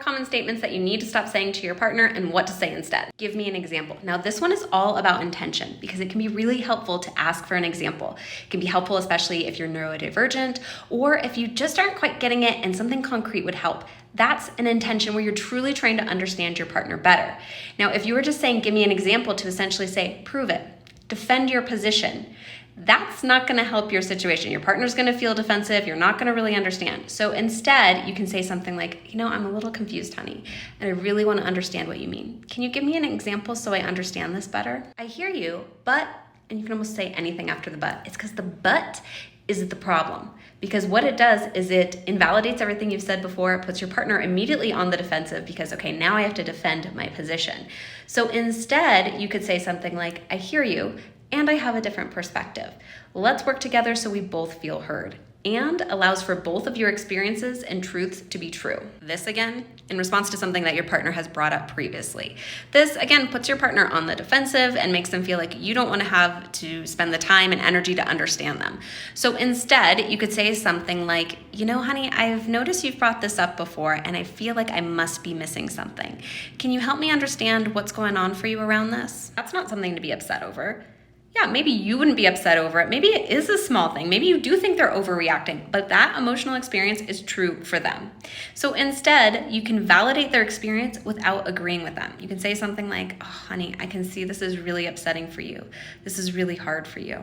common statements that you need to stop saying to your partner and what to say instead. Give me an example. Now, this one is all about intention because it can be really helpful to ask for an example. It can be helpful, especially if you're neurodivergent or if you just aren't quite getting it and something concrete would help. That's an intention where you're truly trying to understand your partner better. Now, if you were just saying, give me an example to essentially say, prove it, defend your position, that's not going to help your situation. Your partner's going to feel defensive. You're not going to really understand. So instead, you can say something like, I'm a little confused, honey, and I really want to understand what you mean. Can you give me an example so I understand this better? I hear you, but, and you can almost say anything after the but. It's because the but is the problem. Because what it does is it invalidates everything you've said before. It puts your partner immediately on the defensive because, okay, now I have to defend my position. So instead, you could say something like, I hear you, and I have a different perspective. Let's work together so we both feel heard, and allows for both of your experiences and truths to be true. This, again, in response to something that your partner has brought up previously. This, again, puts your partner on the defensive and makes them feel like you don't want to have to spend the time and energy to understand them. So instead, you could say something like, honey, I've noticed you've brought this up before, and I feel like I must be missing something. Can you help me understand what's going on for you around this? That's not something to be upset over. Yeah, maybe you wouldn't be upset over it. Maybe it is a small thing. Maybe you do think they're overreacting, but that emotional experience is true for them. So instead, you can validate their experience without agreeing with them. You can say something like, oh, honey, I can see this is really upsetting for you. This is really hard for you.